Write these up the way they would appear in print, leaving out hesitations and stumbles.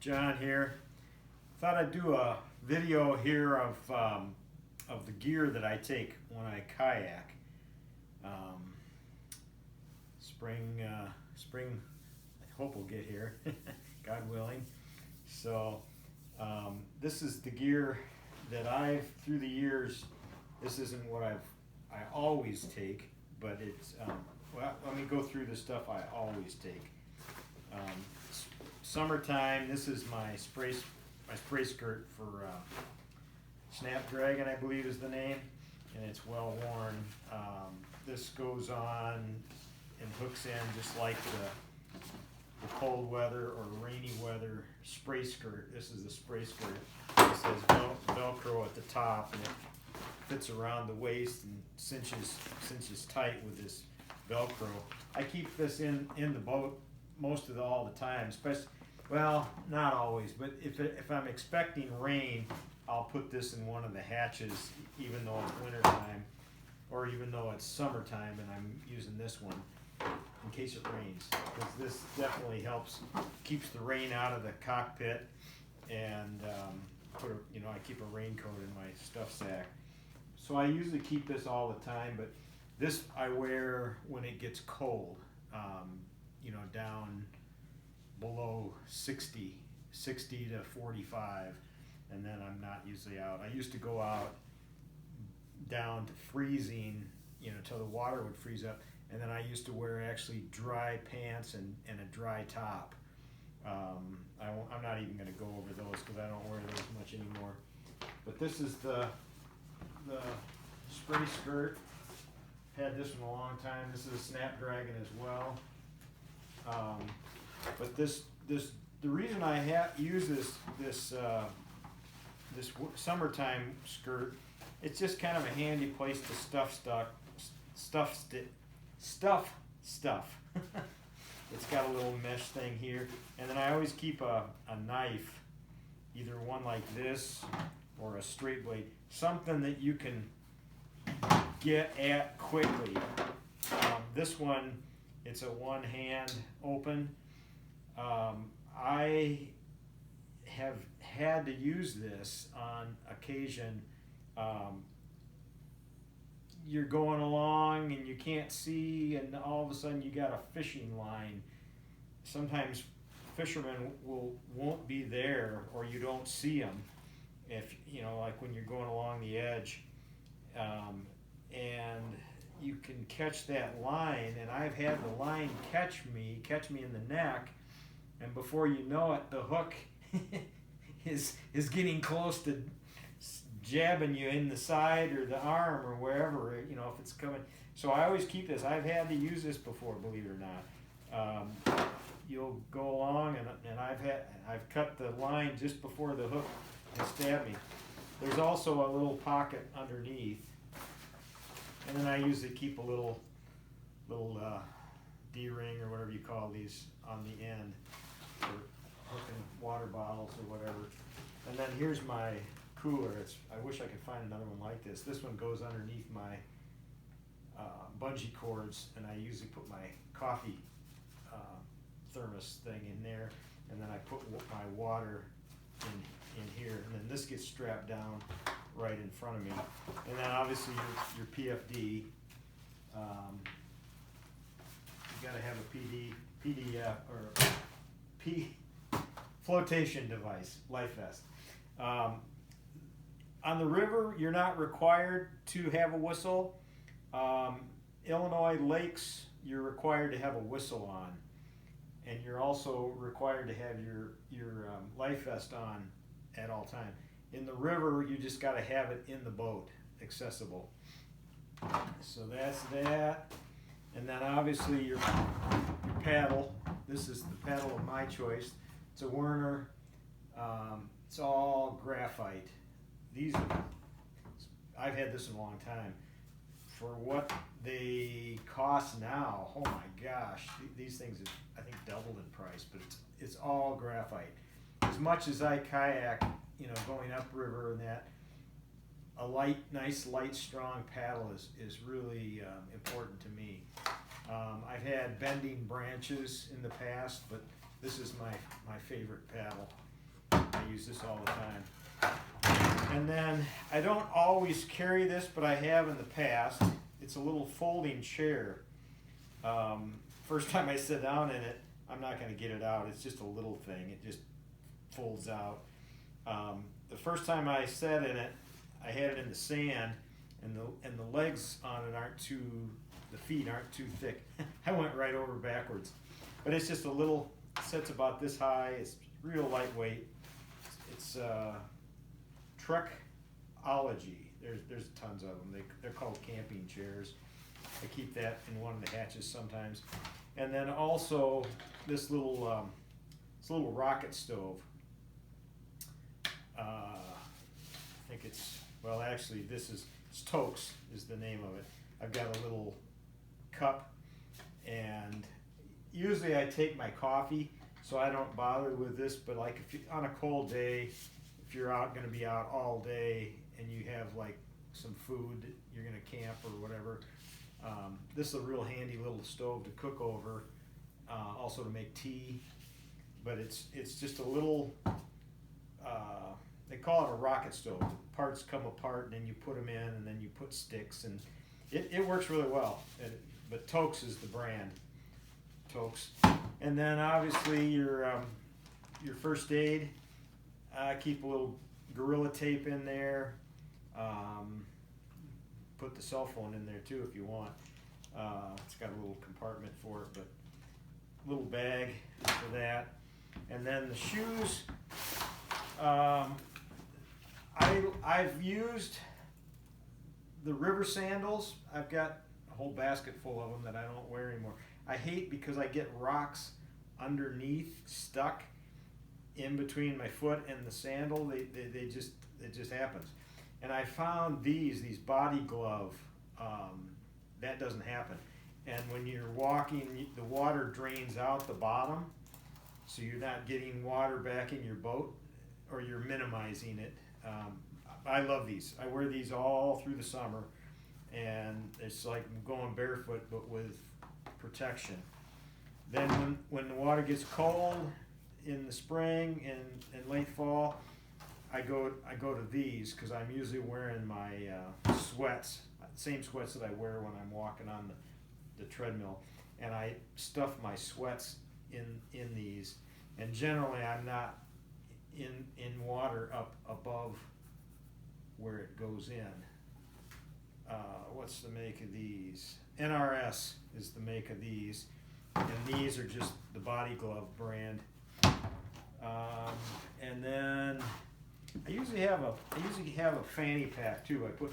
John here. Thought I'd do a video here of the gear that I take when I kayak. Spring, I hope will get here, God willing. So this is the gear that I've, through the years, this isn't what I always take, but it's, well, let me go through the stuff I always take. Summertime, this is my spray skirt for Snapdragon, I believe is the name, and it's well worn. This goes on and hooks in just like the cold weather or rainy weather spray skirt. This is the spray skirt. It says Velcro at the top, and it fits around the waist and cinches tight with this Velcro. I keep this in the boat all the time, especially, well, not always, but if I'm expecting rain, I'll put this in one of the hatches, even though it's wintertime, or even though it's summertime and I'm using this one in case it rains, because this definitely helps, keeps the rain out of the cockpit, and I keep a raincoat in my stuff sack. So I usually keep this all the time, but this I wear when it gets cold, down below 60 to 45, and then I'm not usually out. I used to go out down to freezing, till the water would freeze up, and then I used to wear actually dry pants and a dry top. I'm not even going to go over those because I don't wear those much anymore. But this is the spray skirt. Had this one a long time. This is a Snapdragon as well. But the reason I use this summertime skirt, it's just kind of a handy place to stuff stuff. It's got a little mesh thing here, and then I always keep a knife, either one like this or a straight blade, something that you can get at quickly. This one, it's a one-hand open. I have had to use this on occasion. You're going along and you can't see, and all of a sudden you got a fishing line. Sometimes fishermen won't be there, or you don't see them, if like when you're going along the edge, and you can catch that line, and I've had the line catch me in the neck, and before you know it, the hook is getting close to jabbing you in the side or the arm or wherever, if it's coming. So I always keep this. I've had to use this before, believe it or not. You'll go along, and I've cut the line just before the hook and stab me. There's also a little pocket underneath, and then I usually keep a little D-ring or whatever you call these on the end for hooking water bottles or whatever. And then here's my cooler. I wish I could find another one like this. This one goes underneath my bungee cords, and I usually put my coffee thermos thing in there, and then I put my water in here, and then this gets strapped down right in front of me. And then obviously your PFD. You got to have a PDF or flotation device, life vest. On the river, you're not required to have a whistle. Illinois lakes, you're required to have a whistle on, and you're also required to have your life vest on at all time. In the river, you just got to have it in the boat, accessible. So that's that. And then obviously your paddle. This is the paddle of my choice. It's a Werner. It's all graphite. I've had this in a long time. For what they cost now, oh my gosh, these things have, I think, doubled in price, but it's all graphite. As much as I kayak, going upriver and that, a nice light, strong paddle is really important to me. I've had bending branches in the past, but this is my favorite paddle. I use this all the time. And then I don't always carry this, but I have in the past. It's a little folding chair. First time I sit down in it, I'm not going to get it out. It's just a little thing. It just folds out. The first time I sat in it, I had it in the sand, and the legs on it the feet aren't too thick. I went right over backwards. But it's just a little, sits about this high. It's real lightweight. It's Trekology. There's tons of them. They're called camping chairs. I keep that in one of the hatches sometimes. And then also this little rocket stove. I think it's Tokes is the name of it. I've got a little cup, and usually I take my coffee, so I don't bother with this. But like on a cold day, if you're going to be out all day and you have like some food, you're going to camp or whatever. This is a real handy little stove to cook over, also to make tea. But it's just a little. They call it a rocket stove. The parts come apart, and then you put them in, and then you put sticks, and it works really well. But Tokes is the brand. Tokes. And then obviously your first aid. I keep a little Gorilla Tape in there. Put the cell phone in there too if you want. It's got a little compartment for it, but a little bag for that. And then the shoes. I've used the river sandals. I've got a whole basket full of them that I don't wear anymore. I hate because I get rocks underneath stuck in between my foot and the sandal. It just happens. And I found these body glove, that doesn't happen. And when you're walking, the water drains out the bottom, so you're not getting water back in your boat, or you're minimizing it. I love these. I wear these all through the summer, and it's like going barefoot but with protection. Then when the water gets cold in the spring and late fall, I go to these because I'm usually wearing my sweats, same sweats that I wear when I'm walking on the treadmill, and I stuff my sweats in these, and generally I'm not in water up above where it goes in. What's the make of these? NRS is the make of these, and these are just the Body Glove brand. And then I usually have a fanny pack too. I put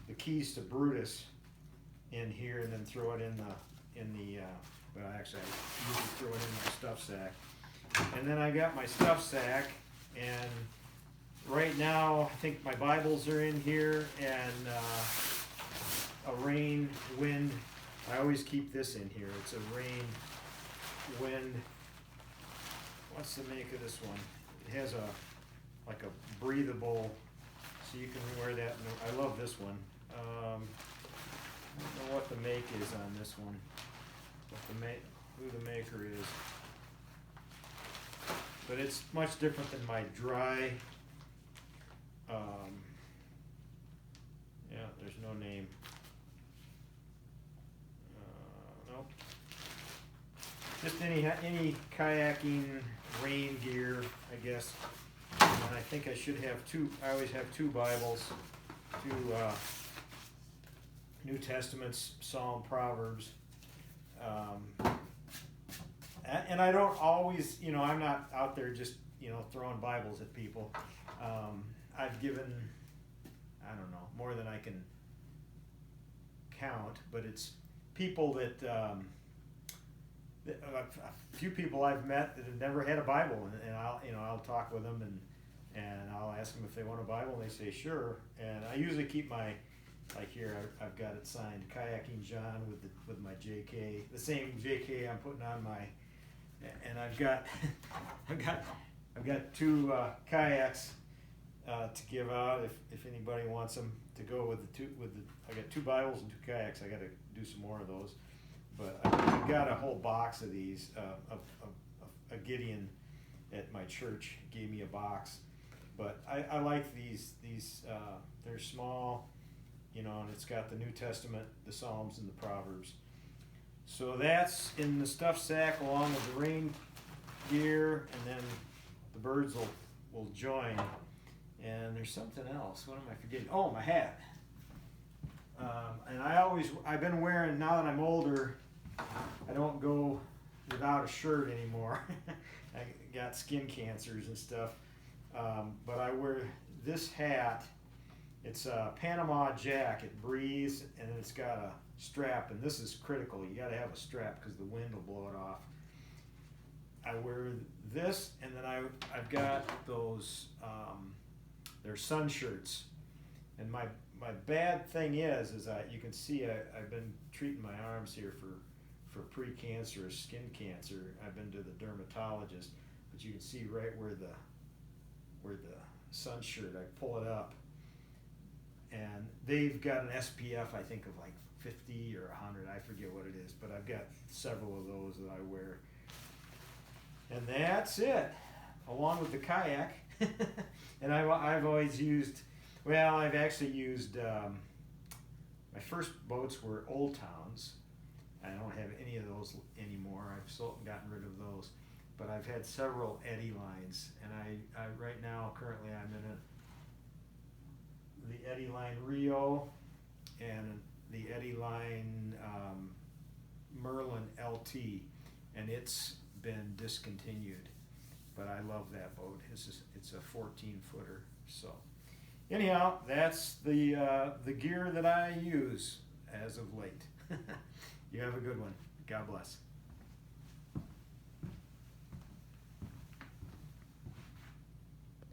the keys to Brutus in here and then throw it in the well, actually I usually throw it in my stuff sack. And then I got my stuff sack, and right now I think my Bibles are in here, and a rain, wind. I always keep this in here. It's a rain, wind. What's the make of this one? It has like a breathable, so you can wear that. I love this one. I don't know what the make is on this one. Who the maker is. But it's much different than my dry. Yeah, there's no name. Nope. Just any kayaking rain gear, I guess. And I think I should have two. I always have two Bibles, two New Testaments, Psalm, Proverbs. And I don't always, I'm not out there just, throwing Bibles at people. I've given, I don't know, more than I can count, but it's people that a few people I've met that have never had a Bible, and I'll talk with them and I'll ask them if they want a Bible, and they say sure. And I usually keep my, like here, I've got it signed Kayaking John with my JK, the same JK I'm putting on my, and I've got two kayaks to give out if anybody wants them to go with I got two Bibles and two kayaks. I got to do some more of those, but I've got a whole box of these. A Gideon at my church gave me a box, But I like these, they're small, you know, and it's got the New Testament, the Psalms, and the Proverbs. So that's in the stuff sack along with the rain gear, and then the birds will join. And there's something else. What am I forgetting? Oh, my hat. And I've been wearing, now that I'm older, I don't go without a shirt anymore. I got skin cancers and stuff. But I wear this hat. It's a Panama Jack. It breathes, and then it's got a strap, and this is critical. You got to have a strap because the wind will blow it off. I wear this, and then I've got those, they're sun shirts. And my bad thing is you can see I've been treating my arms here for precancerous skin cancer. I've been to the dermatologist, but you can see right where the sun shirt, I pull it up, and they've got an SPF, I think, of like 50 or 100, I forget what it is, but I've got several of those that I wear. And that's it, along with the kayak. And I've always used, well, I've actually used, my first boats were Old Towns. I don't have any of those anymore. I've gotten rid of those. But I've had several eddy lines, and I right now, currently, I'm in the eddy line Rio and the eddy line Merlin LT, and it's been discontinued. But I love that boat. It's a 14-footer. So anyhow, that's the gear that I use as of late. You have a good one. God bless.